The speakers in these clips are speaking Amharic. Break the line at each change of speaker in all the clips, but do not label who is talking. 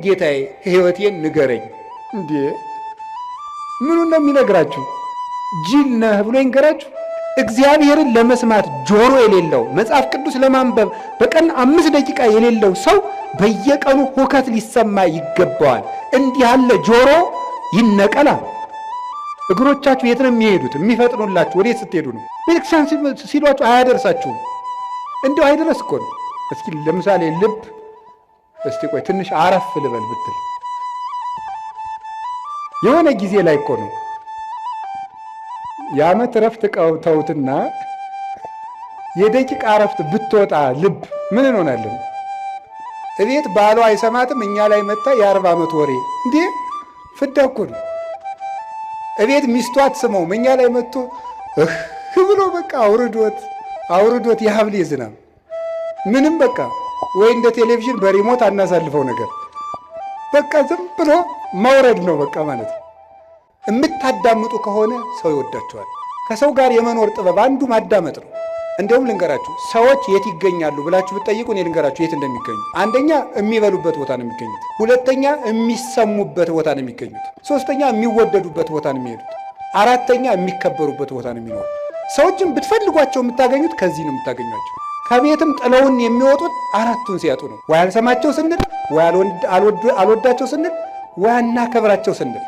ጌታዬ ሕይወቴን ንገረኝ። እንዴ ምኑን ነው የሚነግራችሁ? ጅል ነህ ብሎ ይንገራችሁ? እግዚአብሔርን ለመስማት ጆሮ የሌለው መጽሐፍ ቅዱስ ለማንበብ በቀን 5 ደቂቃ የሌለው ሰው በየቀኑ ሁከት ሊሰማ ይገባዋል። እንዲህ ያለ ጆሮ ይነቀላል። እግሮቻችሁ የት ነው የሚሄዱት? የሚፈጥኑላችሁ ወዴት ስትሄዱ ነው? ቤተክርስቲያን ሲሏችሁ አያደርሳችሁም። እንዲሁ አይደረስ እኮ ነው። እስኪ ለምሳሌ ልብ እስቲ ቆይ ትንሽ አረፍ ልበል ብትል የሆነ ጊዜ ላይ እኮ ነው የዓመት እረፍት ተውትና የደቂቃ እረፍት ብትወጣ ልብ ምን እንሆናለን? እቤት ባሏ አይሰማትም፣ እኛ ላይ መጣ የ40 ዓመት ወሬ። እንዴ ፍዳ እኮ ነው። እቤት ሚስቱ አትስመውም፣ እኛ ላይ መጥቶ ብሎ በቃ አውርዶት የሀብሌ ዝናብ ምንም በቃ ወይ እንደ ቴሌቪዥን በሪሞት አናሳልፈው ነገር በቃ ዝም ብሎ መውረድ ነው በቃ ማለት ነው። የምታዳምጡ ከሆነ ሰው ይወዳቸዋል። ከሰው ጋር የመኖር ጥበብ አንዱ ማዳመጥ ነው። እንዲሁም ልንገራችሁ፣ ሰዎች የት ይገኛሉ ብላችሁ ብትጠይቁ እኔ ልንገራችሁ የት እንደሚገኙ። አንደኛ የሚበሉበት ቦታ ነው የሚገኙት። ሁለተኛ የሚሰሙበት ቦታ ነው የሚገኙት። ሶስተኛ የሚወደዱበት ቦታ ነው የሚሄዱት። አራተኛ የሚከበሩበት ቦታ ነው የሚኖሩት። ሰዎችን ብትፈልጓቸው የምታገኙት ከዚህ ነው የምታገኟቸው። ከቤትም ጥለውን የሚወጡት አራቱን ሲያጡ ነው። ወይ አልሰማቸው ስንል፣ ወይ አልወዳቸው ስንል፣ ወይ አናከብራቸው ስንል።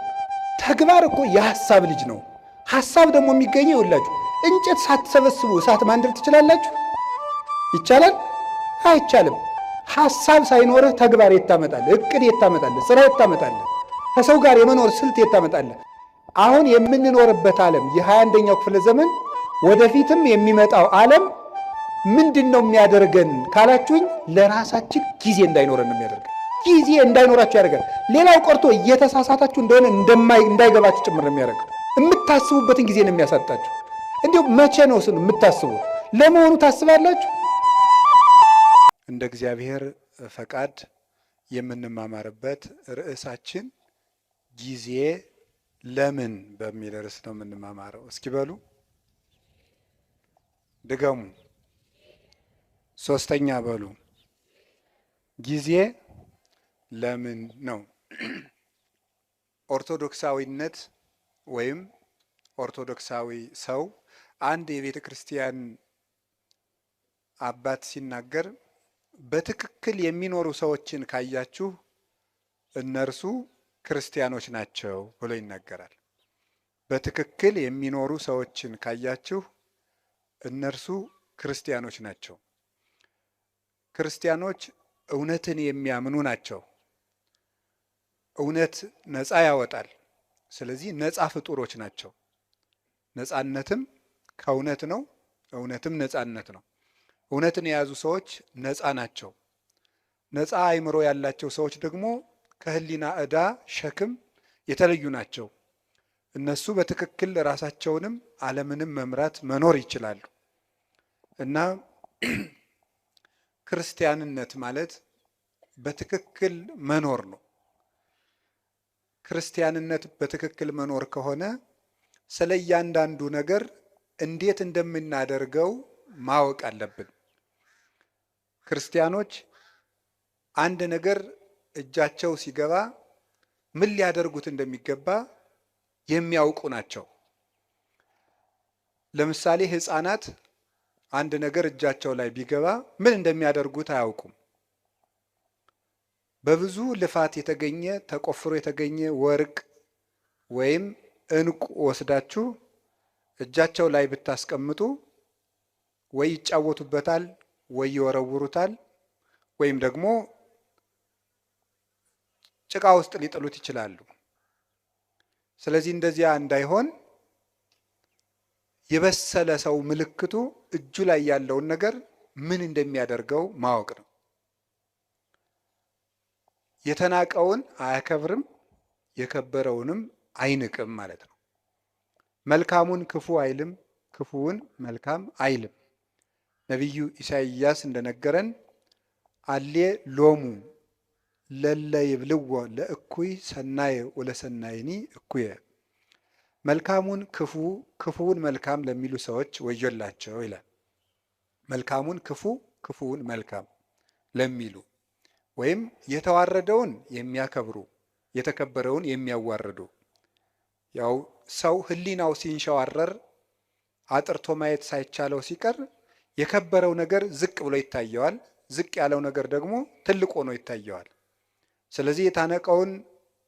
ተግባር እኮ የሐሳብ ልጅ ነው። ሐሳብ ደግሞ የሚገኘው ይውላችሁ እንጨት ሳትሰበስቡ እሳት ማንደድ ትችላላችሁ? ይቻላል? አይቻልም። ሐሳብ ሳይኖርህ ተግባር የት ታመጣለህ? እቅድ የት ታመጣለህ? ስራ የት ታመጣለህ? ከሰው ጋር የመኖር ስልት የት ታመጣለህ? አሁን የምንኖርበት ዓለም የ21ኛው ክፍለ ዘመን ወደፊትም የሚመጣው ዓለም ምንድን ነው የሚያደርገን ካላችሁኝ፣ ለራሳችን ጊዜ እንዳይኖረን ነው የሚያደርገን። ጊዜ እንዳይኖራችሁ ያደርጋል። ሌላው ቀርቶ እየተሳሳታችሁ እንደሆነ እንዳይገባችሁ ጭምር ነው የሚያደርገው። የምታስቡበትን ጊዜ ነው የሚያሳጣችሁ። እንዲሁም መቼ ነው ስኑ የምታስቡት? ለመሆኑ ታስባላችሁ? እንደ እግዚአብሔር ፈቃድ የምንማማርበት ርዕሳችን ጊዜ ለምን በሚል ርዕስ ነው የምንማማረው። እስኪ በሉ ድገሙ። ሶስተኛ በሉ። ጊዜ ለምን ነው? ኦርቶዶክሳዊነት ወይም ኦርቶዶክሳዊ ሰው አንድ የቤተ ክርስቲያን አባት ሲናገር በትክክል የሚኖሩ ሰዎችን ካያችሁ እነርሱ ክርስቲያኖች ናቸው ብሎ ይናገራል። በትክክል የሚኖሩ ሰዎችን ካያችሁ እነርሱ ክርስቲያኖች ናቸው። ክርስቲያኖች እውነትን የሚያምኑ ናቸው። እውነት ነፃ ያወጣል። ስለዚህ ነፃ ፍጡሮች ናቸው። ነፃነትም ከእውነት ነው፣ እውነትም ነፃነት ነው። እውነትን የያዙ ሰዎች ነፃ ናቸው። ነፃ አእምሮ ያላቸው ሰዎች ደግሞ ከህሊና ዕዳ ሸክም የተለዩ ናቸው። እነሱ በትክክል ራሳቸውንም ዓለምንም መምራት መኖር ይችላሉ። እና ክርስቲያንነት ማለት በትክክል መኖር ነው። ክርስቲያንነት በትክክል መኖር ከሆነ ስለ እያንዳንዱ ነገር እንዴት እንደምናደርገው ማወቅ አለብን። ክርስቲያኖች አንድ ነገር እጃቸው ሲገባ ምን ሊያደርጉት እንደሚገባ የሚያውቁ ናቸው። ለምሳሌ ሕፃናት አንድ ነገር እጃቸው ላይ ቢገባ ምን እንደሚያደርጉት አያውቁም። በብዙ ልፋት የተገኘ ተቆፍሮ የተገኘ ወርቅ ወይም ዕንቁ ወስዳችሁ እጃቸው ላይ ብታስቀምጡ ወይ ይጫወቱበታል፣ ወይ ይወረውሩታል፣ ወይም ደግሞ ጭቃ ውስጥ ሊጥሉት ይችላሉ። ስለዚህ እንደዚያ እንዳይሆን የበሰለ ሰው ምልክቱ እጁ ላይ ያለውን ነገር ምን እንደሚያደርገው ማወቅ ነው። የተናቀውን አያከብርም፣ የከበረውንም አይንቅም ማለት ነው። መልካሙን ክፉ አይልም፣ ክፉውን መልካም አይልም። ነቢዩ ኢሳይያስ እንደነገረን አሌ ሎሙ ለለ ይብልዎ ለእኩይ ሰናየ ወለሰናይኒ እኩየ። መልካሙን ክፉ ክፉውን መልካም ለሚሉ ሰዎች ወዮላቸው ይላል። መልካሙን ክፉ ክፉውን መልካም ለሚሉ ወይም የተዋረደውን የሚያከብሩ የተከበረውን የሚያዋርዱ። ያው ሰው ሕሊናው ሲንሸዋረር አጥርቶ ማየት ሳይቻለው ሲቀር የከበረው ነገር ዝቅ ብሎ ይታየዋል፣ ዝቅ ያለው ነገር ደግሞ ትልቅ ሆኖ ይታየዋል። ስለዚህ የታነቀውን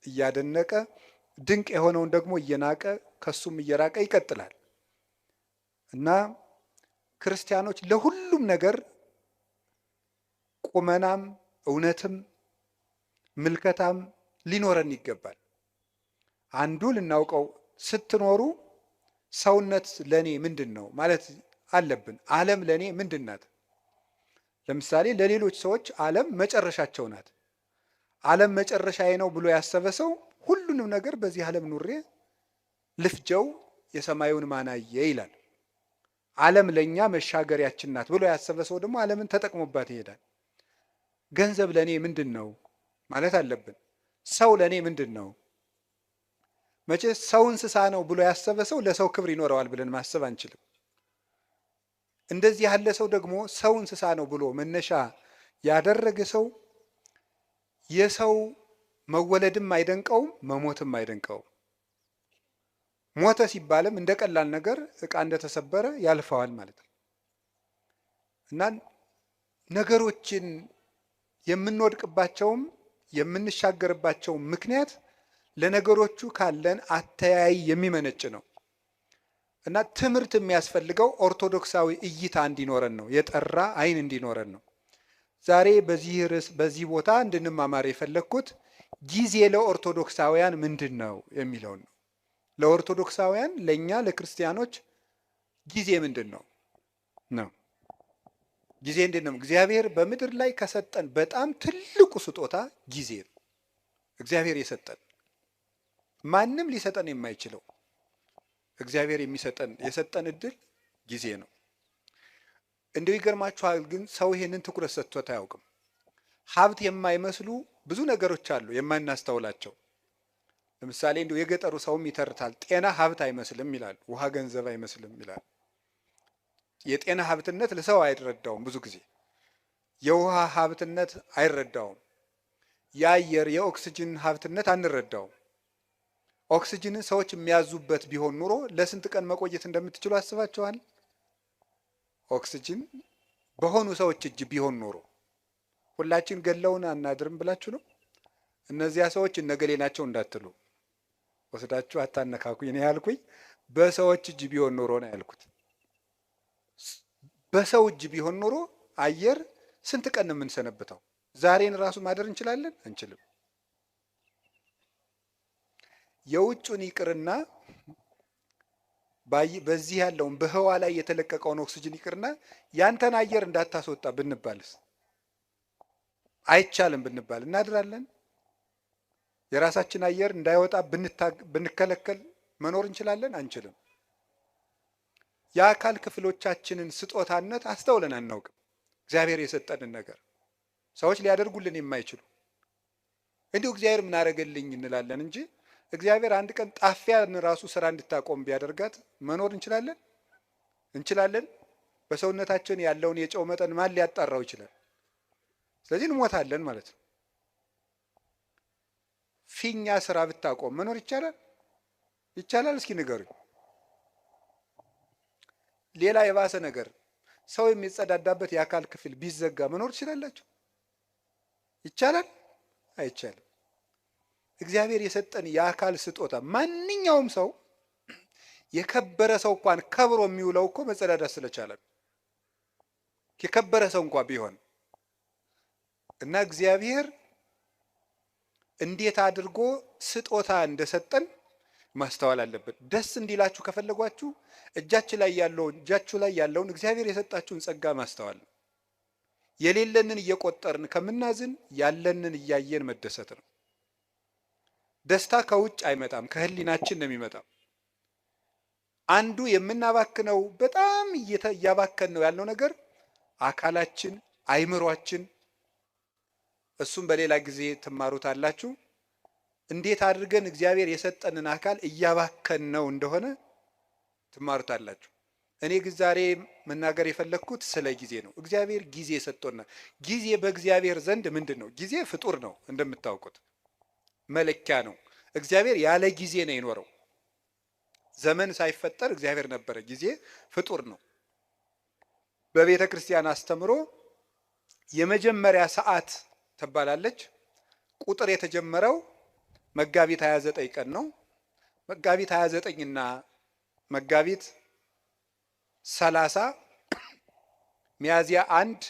እያደነቀ ድንቅ የሆነውን ደግሞ እየናቀ ከሱም እየራቀ ይቀጥላል እና ክርስቲያኖች ለሁሉም ነገር ቁመናም እውነትም ምልከታም ሊኖረን ይገባል። አንዱ ልናውቀው ስትኖሩ ሰውነት ለኔ ምንድን ነው ማለት አለብን። ዓለም ለኔ ምንድን ናት? ለምሳሌ ለሌሎች ሰዎች ዓለም መጨረሻቸው ናት። ዓለም መጨረሻዬ ነው ብሎ ያሰበ ሰው ሁሉንም ነገር በዚህ ዓለም ኑሬ ልፍጀው የሰማዩን ማናየ ይላል። ዓለም ለኛ መሻገሪያችን ናት ብሎ ያሰበ ሰው ደግሞ ዓለምን ተጠቅሞባት ይሄዳል። ገንዘብ ለኔ ምንድን ነው ማለት አለብን። ሰው ለኔ ምንድን ነው? መቼ ሰው እንስሳ ነው ብሎ ያሰበ ሰው ለሰው ክብር ይኖረዋል ብለን ማሰብ አንችልም። እንደዚህ ያለ ሰው ደግሞ ሰው እንስሳ ነው ብሎ መነሻ ያደረገ ሰው የሰው መወለድም አይደንቀውም፣ መሞትም አይደንቀውም። ሞተ ሲባልም እንደ ቀላል ነገር ዕቃ እንደተሰበረ ያልፈዋል ማለት ነው እና ነገሮችን የምንወድቅባቸውም የምንሻገርባቸውም ምክንያት ለነገሮቹ ካለን አተያይ የሚመነጭ ነው እና ትምህርት የሚያስፈልገው ኦርቶዶክሳዊ እይታ እንዲኖረን ነው፣ የጠራ ዓይን እንዲኖረን ነው። ዛሬ በዚህ ርዕስ በዚህ ቦታ እንድንማማር የፈለግኩት ጊዜ ለኦርቶዶክሳውያን ምንድን ነው የሚለውን ነው። ለኦርቶዶክሳውያን ለእኛ ለክርስቲያኖች ጊዜ ምንድን ነው ነው ጊዜ እንዴት ነው? እግዚአብሔር በምድር ላይ ከሰጠን በጣም ትልቁ ስጦታ ጊዜ ነው። እግዚአብሔር የሰጠን ማንም ሊሰጠን የማይችለው እግዚአብሔር የሰጠን እድል ጊዜ ነው። እንደው ይገርማችኋል፣ ግን ሰው ይሄንን ትኩረት ሰጥቶት አያውቅም። ሀብት የማይመስሉ ብዙ ነገሮች አሉ የማናስተውላቸው። ለምሳሌ እንደው የገጠሩ ሰውም ይተርታል። ጤና ሀብት አይመስልም ይላል፣ ውሃ ገንዘብ አይመስልም ይላል። የጤና ሀብትነት ለሰው አይረዳውም። ብዙ ጊዜ የውሃ ሀብትነት አይረዳውም። የአየር የኦክስጅን ሀብትነት አንረዳውም። ኦክስጅንን ሰዎች የሚያዙበት ቢሆን ኑሮ ለስንት ቀን መቆየት እንደምትችሉ አስባችኋል? ኦክስጅን በሆኑ ሰዎች እጅ ቢሆን ኖሮ ሁላችን ገለውን አናድርም ብላችሁ ነው? እነዚያ ሰዎች እነገሌ ናቸው እንዳትሉ ወስዳችሁ አታነካኩኝ። እኔ ያልኩኝ በሰዎች እጅ ቢሆን ኖሮ ነው ያልኩት። በሰው እጅ ቢሆን ኖሮ አየር ስንት ቀን ነው የምንሰነብተው? ዛሬን ራሱ ማደር እንችላለን? አንችልም። የውጩን ይቅርና በዚህ ያለውን በህዋ ላይ የተለቀቀውን ኦክስጅን ይቅርና ያንተን አየር እንዳታስወጣ ብንባልስ? አይቻልም ብንባል እናድራለን? የራሳችን አየር እንዳይወጣ ብንከለከል መኖር እንችላለን? አንችልም። የአካል ክፍሎቻችንን ስጦታነት አስተውለን አናውቅም። እግዚአብሔር የሰጠንን ነገር ሰዎች ሊያደርጉልን የማይችሉ እንዲሁ እግዚአብሔር ምን አደረገልኝ እንላለን እንጂ እግዚአብሔር አንድ ቀን ጣፊያን ራሱ ስራ እንድታቆም ቢያደርጋት መኖር እንችላለን? እንችላለን? በሰውነታችን ያለውን የጨው መጠን ማን ሊያጣራው ይችላል? ስለዚህ እንሞታለን ማለት ነው። ፊኛ ስራ ብታቆም መኖር ይቻላል? ይቻላል? እስኪ ንገሩኝ። ሌላ የባሰ ነገር ሰው የሚጸዳዳበት የአካል ክፍል ቢዘጋ መኖር ትችላላችሁ? ይቻላል? አይቻልም። እግዚአብሔር የሰጠን የአካል ስጦታ ማንኛውም ሰው የከበረ ሰው እንኳን ከብሮ የሚውለው እኮ መጸዳዳት ስለቻለ የከበረ ሰው እንኳን ቢሆን እና እግዚአብሔር እንዴት አድርጎ ስጦታ እንደሰጠን ማስተዋል አለበት። ደስ እንዲላችሁ ከፈለጓችሁ እጃችሁ ላይ ያለውን እግዚአብሔር የሰጣችሁን ጸጋ ማስተዋል ነው። የሌለንን እየቆጠርን ከምናዝን ያለንን እያየን መደሰት ነው። ደስታ ከውጭ አይመጣም፣ ከህሊናችን ነው የሚመጣው። አንዱ የምናባክነው በጣም እያባከን ነው ያለው ነገር አካላችን፣ አይምሯችን። እሱም በሌላ ጊዜ ትማሩታላችሁ። እንዴት አድርገን እግዚአብሔር የሰጠንን አካል እያባከን ነው እንደሆነ ትማሩታላችሁ። እኔ ግን ዛሬ መናገር የፈለግኩት ስለ ጊዜ ነው። እግዚአብሔር ጊዜ ሰጥቶናል። ጊዜ በእግዚአብሔር ዘንድ ምንድን ነው? ጊዜ ፍጡር ነው፣ እንደምታውቁት መለኪያ ነው። እግዚአብሔር ያለ ጊዜ ነው የኖረው። ዘመን ሳይፈጠር እግዚአብሔር ነበረ። ጊዜ ፍጡር ነው። በቤተ ክርስቲያን አስተምሮ የመጀመሪያ ሰዓት ትባላለች። ቁጥር የተጀመረው መጋቢት 29 ቀን ነው። መጋቢት 29 እና መጋቢት 30 ሚያዝያ 1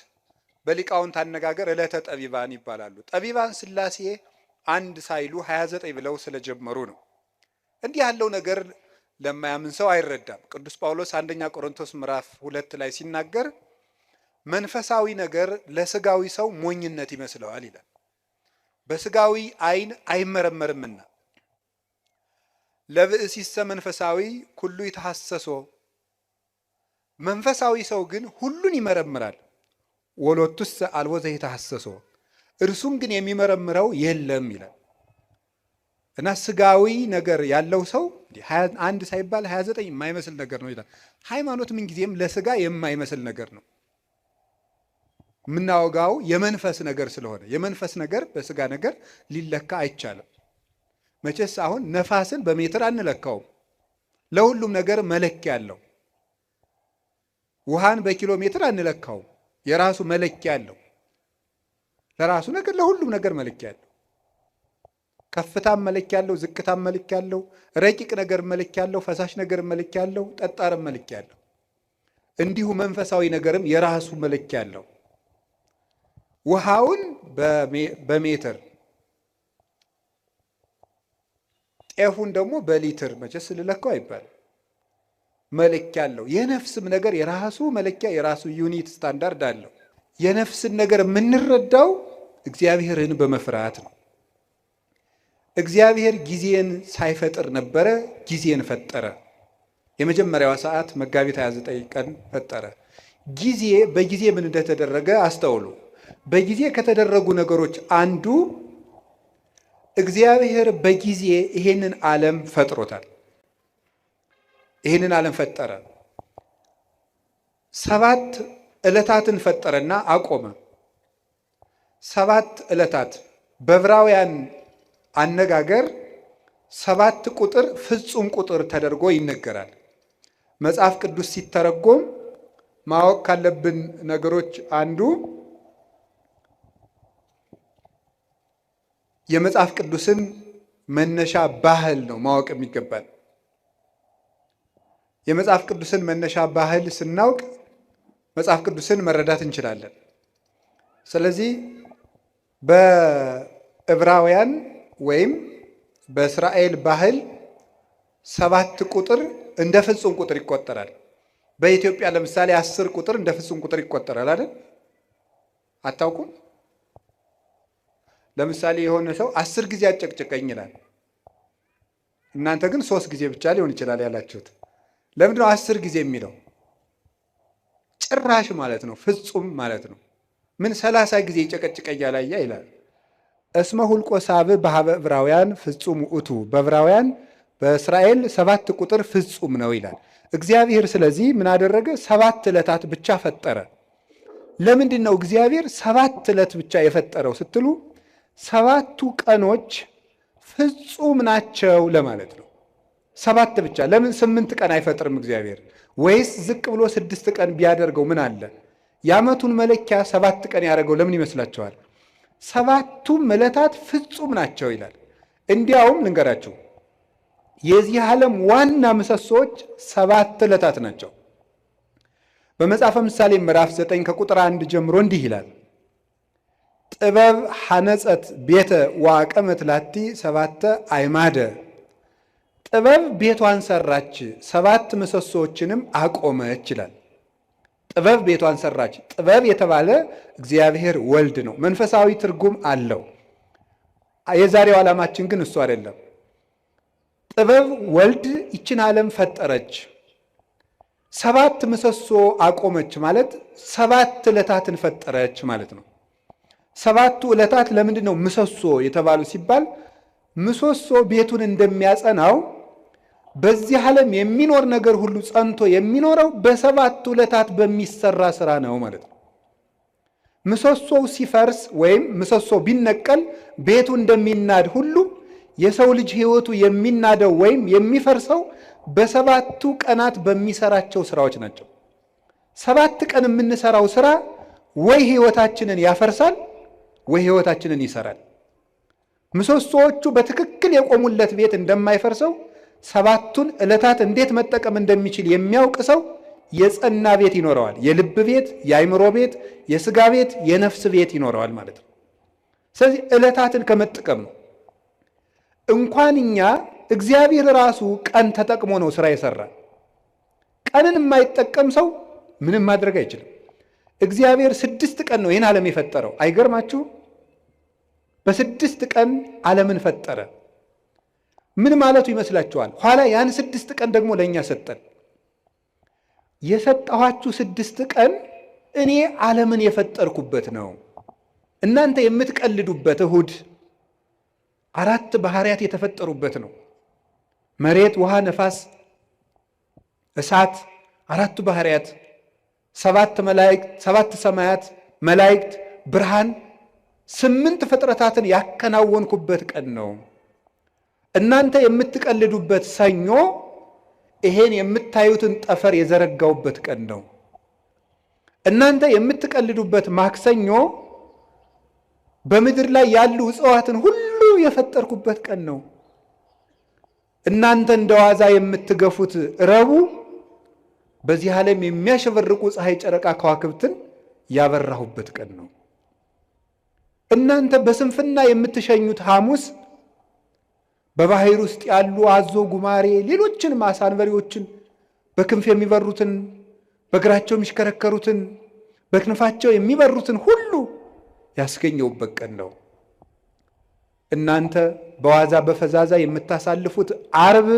በሊቃውንት አነጋገር ዕለተ ጠቢባን ይባላሉ። ጠቢባን ሥላሴ አንድ ሳይሉ 29 ብለው ስለጀመሩ ነው። እንዲህ ያለው ነገር ለማያምን ሰው አይረዳም። ቅዱስ ጳውሎስ አንደኛ ቆሮንቶስ ምዕራፍ 2 ላይ ሲናገር መንፈሳዊ ነገር ለስጋዊ ሰው ሞኝነት ይመስለዋል ይላል። በስጋዊ ዓይን አይመረመርምና ለብእሲሰ መንፈሳዊ ኩሉ ይተሐሰሶ፣ መንፈሳዊ ሰው ግን ሁሉን ይመረምራል። ወሎቱሰ አልቦ ዘይተሐሰሶ፣ እርሱም ግን የሚመረምረው የለም ይላል። እና ስጋዊ ነገር ያለው ሰው 21 ሳይባል 29 የማይመስል ነገር ነው ይላል። ሃይማኖት ምንጊዜም ለስጋ የማይመስል ነገር ነው። የምናወጋው የመንፈስ ነገር ስለሆነ የመንፈስ ነገር በስጋ ነገር ሊለካ አይቻልም። መቼስ አሁን ነፋስን በሜትር አንለካውም። ለሁሉም ነገር መለኪያ አለው። ውሃን በኪሎ ሜትር አንለካውም። የራሱ መለኪያ አለው። ለራሱ ነገር ለሁሉም ነገር መለኪያ አለው። ከፍታም መለኪያ አለው፣ ዝቅታም መለኪያ አለው፣ ረቂቅ ነገር መለኪያ አለው፣ ፈሳሽ ነገር መለኪያ አለው፣ ጠጣርም መለኪያ አለው። እንዲሁ መንፈሳዊ ነገርም የራሱ መለኪያ አለው። ውሃውን በሜትር ጤፉን ደግሞ በሊትር መቼስ ልለካው አይባልም። መለኪያ አለው። የነፍስም ነገር የራሱ መለኪያ የራሱ ዩኒት ስታንዳርድ አለው። የነፍስን ነገር የምንረዳው እግዚአብሔርን በመፍራት ነው። እግዚአብሔር ጊዜን ሳይፈጥር ነበረ፣ ጊዜን ፈጠረ። የመጀመሪያዋ ሰዓት መጋቢት 29 ቀን ፈጠረ። ጊዜ በጊዜ ምን እንደተደረገ አስተውሉ። በጊዜ ከተደረጉ ነገሮች አንዱ እግዚአብሔር በጊዜ ይሄንን ዓለም ፈጥሮታል። ይሄንን ዓለም ፈጠረ። 7 ዕለታትን ፈጠረና አቆመ። 7 ዕለታት በዕብራውያን አነጋገር 7 ቁጥር ፍጹም ቁጥር ተደርጎ ይነገራል። መጽሐፍ ቅዱስ ሲተረጎም ማወቅ ካለብን ነገሮች አንዱ የመጽሐፍ ቅዱስን መነሻ ባህል ነው ማወቅ የሚገባል። የመጽሐፍ ቅዱስን መነሻ ባህል ስናውቅ መጽሐፍ ቅዱስን መረዳት እንችላለን። ስለዚህ በዕብራውያን ወይም በእስራኤል ባህል 7 ቁጥር እንደ ፍጹም ቁጥር ይቆጠራል። በኢትዮጵያ ለምሳሌ 10 ቁጥር እንደ ፍጹም ቁጥር ይቆጠራል አይደል? አታውቁም? ለምሳሌ የሆነ ሰው 10 ጊዜ አጨቅጭቀኝ ይላል። እናንተ ግን 3 ጊዜ ብቻ ሊሆን ይችላል ያላችሁት። ለምንድን ነው 10 ጊዜ የሚለው? ጭራሽ ማለት ነው፣ ፍጹም ማለት ነው። ምን 30 ጊዜ ይጨቀጭቀኝ ያላያ ይላል። እስመ ሁልቆ ሳብዕ በሀበ ዕብራውያን ፍጹም ውእቱ፣ በዕብራውያን በእስራኤል 7 ቁጥር ፍጹም ነው ይላል እግዚአብሔር። ስለዚህ ምን አደረገ? 7 ዕለታት ብቻ ፈጠረ። ለምንድን ነው እግዚአብሔር 7 ዕለት ብቻ የፈጠረው ስትሉ 7ቱ ቀኖች ፍጹም ናቸው ለማለት ነው። 7 ብቻ። ለምን 8 ቀን አይፈጥርም እግዚአብሔር? ወይስ ዝቅ ብሎ 6 ቀን ቢያደርገው ምን አለ? የዓመቱን መለኪያ 7 ቀን ያደረገው ለምን ይመስላችኋል? 7ቱም ዕለታት ፍጹም ናቸው ይላል። እንዲያውም ልንገራችሁ፣ የዚህ ዓለም ዋና ምሰሶዎች 7 ዕለታት ናቸው። በመጽሐፈ ምሳሌ ምዕራፍ 9 ከቁጥር 1 ጀምሮ እንዲህ ይላል፣ ጥበብ ሐነጸት ቤተ ወአቀመት ላቲ 7 አዕማደ። ጥበብ ቤቷን ሰራች 7 ምሰሶዎችንም አቆመች ይላል። ጥበብ ቤቷን ሰራች። ጥበብ የተባለ እግዚአብሔር ወልድ ነው። መንፈሳዊ ትርጉም አለው። የዛሬው ዓላማችን ግን እሱ አይደለም። ጥበብ ወልድ ይችን ዓለም ፈጠረች፣ 7 ምሰሶ አቆመች ማለት 7 ዕለታትን ፈጠረች ማለት ነው። 7ቱ ዕለታት ለምንድን ነው ምሰሶ የተባሉ ሲባል ምሰሶ ቤቱን እንደሚያጸናው በዚህ ዓለም የሚኖር ነገር ሁሉ ጸንቶ የሚኖረው በሰባቱ ዕለታት በሚሰራ ስራ ነው ማለት ነው። ምሰሶው ሲፈርስ ወይም ምሰሶ ቢነቀል ቤቱ እንደሚናድ ሁሉ የሰው ልጅ ሕይወቱ የሚናደው ወይም የሚፈርሰው በሰባቱ ቀናት በሚሰራቸው ስራዎች ናቸው። 7 ቀን የምንሰራው ስራ ወይ ሕይወታችንን ያፈርሳል ወይ ሕይወታችንን ይሰራል። ምሰሶዎቹ በትክክል የቆሙለት ቤት እንደማይፈርሰው 7ቱን ዕለታት እንዴት መጠቀም እንደሚችል የሚያውቅ ሰው የጸና ቤት ይኖረዋል። የልብ ቤት፣ የአይምሮ ቤት፣ የስጋ ቤት፣ የነፍስ ቤት ይኖረዋል ማለት ነው። ስለዚህ ዕለታትን ከመጠቀም ነው። እንኳን እኛ እግዚአብሔር ራሱ ቀን ተጠቅሞ ነው ስራ የሰራ። ቀንን የማይጠቀም ሰው ምንም ማድረግ አይችልም። እግዚአብሔር 6 ቀን ነው ይህን ዓለም የፈጠረው። አይገርማችሁ? በ6 ቀን ዓለምን ፈጠረ። ምን ማለቱ ይመስላችኋል? ኋላ ያን 6 ቀን ደግሞ ለእኛ ሰጠን። የሰጠኋችሁ 6 ቀን እኔ ዓለምን የፈጠርኩበት ነው። እናንተ የምትቀልዱበት እሁድ 4 ባህሪያት የተፈጠሩበት ነው። መሬት፣ ውሃ፣ ነፋስ፣ እሳት 4 ባህሪያት፣ 7 መላእክት፣ 7 ሰማያት፣ መላእክት፣ ብርሃን፣ 8 ፍጥረታትን ያከናወንኩበት ቀን ነው። እናንተ የምትቀልዱበት ሰኞ ይሄን የምታዩትን ጠፈር የዘረጋውበት ቀን ነው። እናንተ የምትቀልዱበት ማክሰኞ በምድር ላይ ያሉ እጽዋትን ሁሉ የፈጠርኩበት ቀን ነው። እናንተ እንደዋዛ የምትገፉት ረቡዕ በዚህ ዓለም የሚያሸበርቁ ፀሐይ፣ ጨረቃ፣ ከዋክብትን ያበራሁበት ቀን ነው። እናንተ በስንፍና የምትሸኙት ሐሙስ በባህር ውስጥ ያሉ አዞ፣ ጉማሬ፣ ሌሎችን ዓሣ አንበሪዎችን በክንፍ የሚበሩትን በእግራቸው የሚሽከረከሩትን በክንፋቸው የሚበሩትን ሁሉ ያስገኘውበት ቀን ነው። እናንተ በዋዛ በፈዛዛ የምታሳልፉት ዓርብ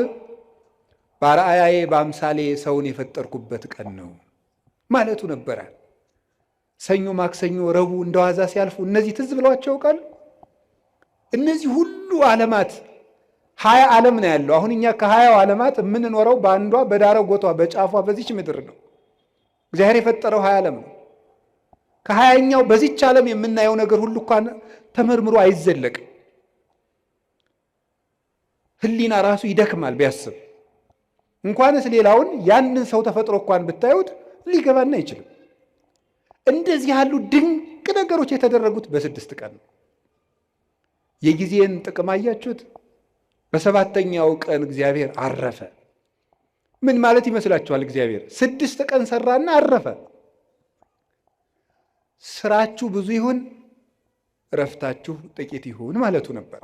በአርአያዬ በአምሳሌ ሰውን የፈጠርኩበት ቀን ነው ማለቱ ነበረ። ሰኞ፣ ማክሰኞ፣ ረቡዕ እንደዋዛ ሲያልፉ እነዚህ ትዝ ብለዋቸው ያውቃሉ? እነዚህ ሁሉ ዓለማት 20 ዓለም ነው ያለው። አሁን እኛ ከ20 ዓለማት የምንኖረው በአንዷ በዳረጎቷ በጫፏ በዚች ምድር ነው። እግዚአብሔር የፈጠረው 20 ዓለም ነው። ከ20ኛው በዚች ዓለም የምናየው ነገር ሁሉ እንኳን ተመርምሮ አይዘለቅም። ሕሊና ራሱ ይደክማል ቢያስብ። እንኳንስ ሌላውን ያንን ሰው ተፈጥሮ እንኳን ብታዩት ሊገባን አይችልም። እንደዚህ ያሉ ድንቅ ነገሮች የተደረጉት በ6 ቀን ነው። የጊዜን ጥቅም አያችሁት? በ7ኛው ቀን እግዚአብሔር አረፈ። ምን ማለት ይመስላችኋል? እግዚአብሔር 6 ቀን ሰራና አረፈ። ስራችሁ ብዙ ይሁን እረፍታችሁ ጥቂት ይሁን ማለቱ ነበር።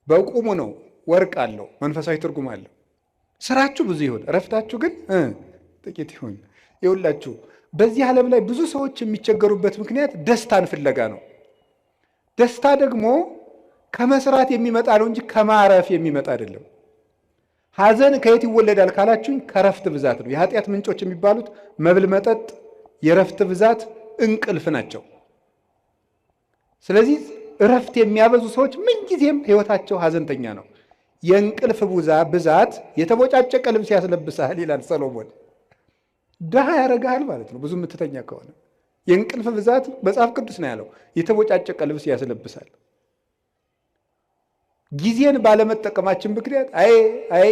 በቁሙ ነው። ወርቅ አለው፣ መንፈሳዊ ትርጉም አለው። ስራችሁ ብዙ ይሁን እረፍታችሁ ግን ጥቂት ይሁን። ይኸውላችሁ በዚህ ዓለም ላይ ብዙ ሰዎች የሚቸገሩበት ምክንያት ደስታን ፍለጋ ነው። ደስታ ደግሞ ከመስራት የሚመጣ ነው እንጂ ከማረፍ የሚመጣ አይደለም። ሐዘን ከየት ይወለዳል ካላችሁኝ ከረፍት ብዛት ነው። የኃጢአት ምንጮች የሚባሉት መብል፣ መጠጥ፣ የረፍት ብዛት፣ እንቅልፍ ናቸው። ስለዚህ እረፍት የሚያበዙ ሰዎች ምንጊዜም ሕይወታቸው ሐዘንተኛ ነው። የእንቅልፍ ብዛት የተቦጫጨቀ ልብስ ያስለብሳል ይላል ሰሎሞን። ድሃ ያደርግሃል ማለት ነው ብዙ የምትተኛ ከሆነ። የእንቅልፍ ብዛት መጽሐፍ ቅዱስ ነው ያለው፣ የተቦጫጨቀ ልብስ ያስለብሳል። ጊዜን ባለመጠቀማችን ምክንያት አይ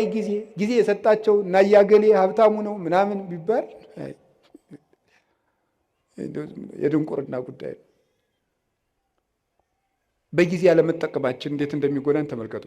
ጊዜ የሰጣቸው እና ያገሌ ሀብታሙ ነው ምናምን ቢባል የድንቁርና ጉዳይ ነው። በጊዜ ያለመጠቀማችን እንዴት እንደሚጎዳን ተመልከቱ።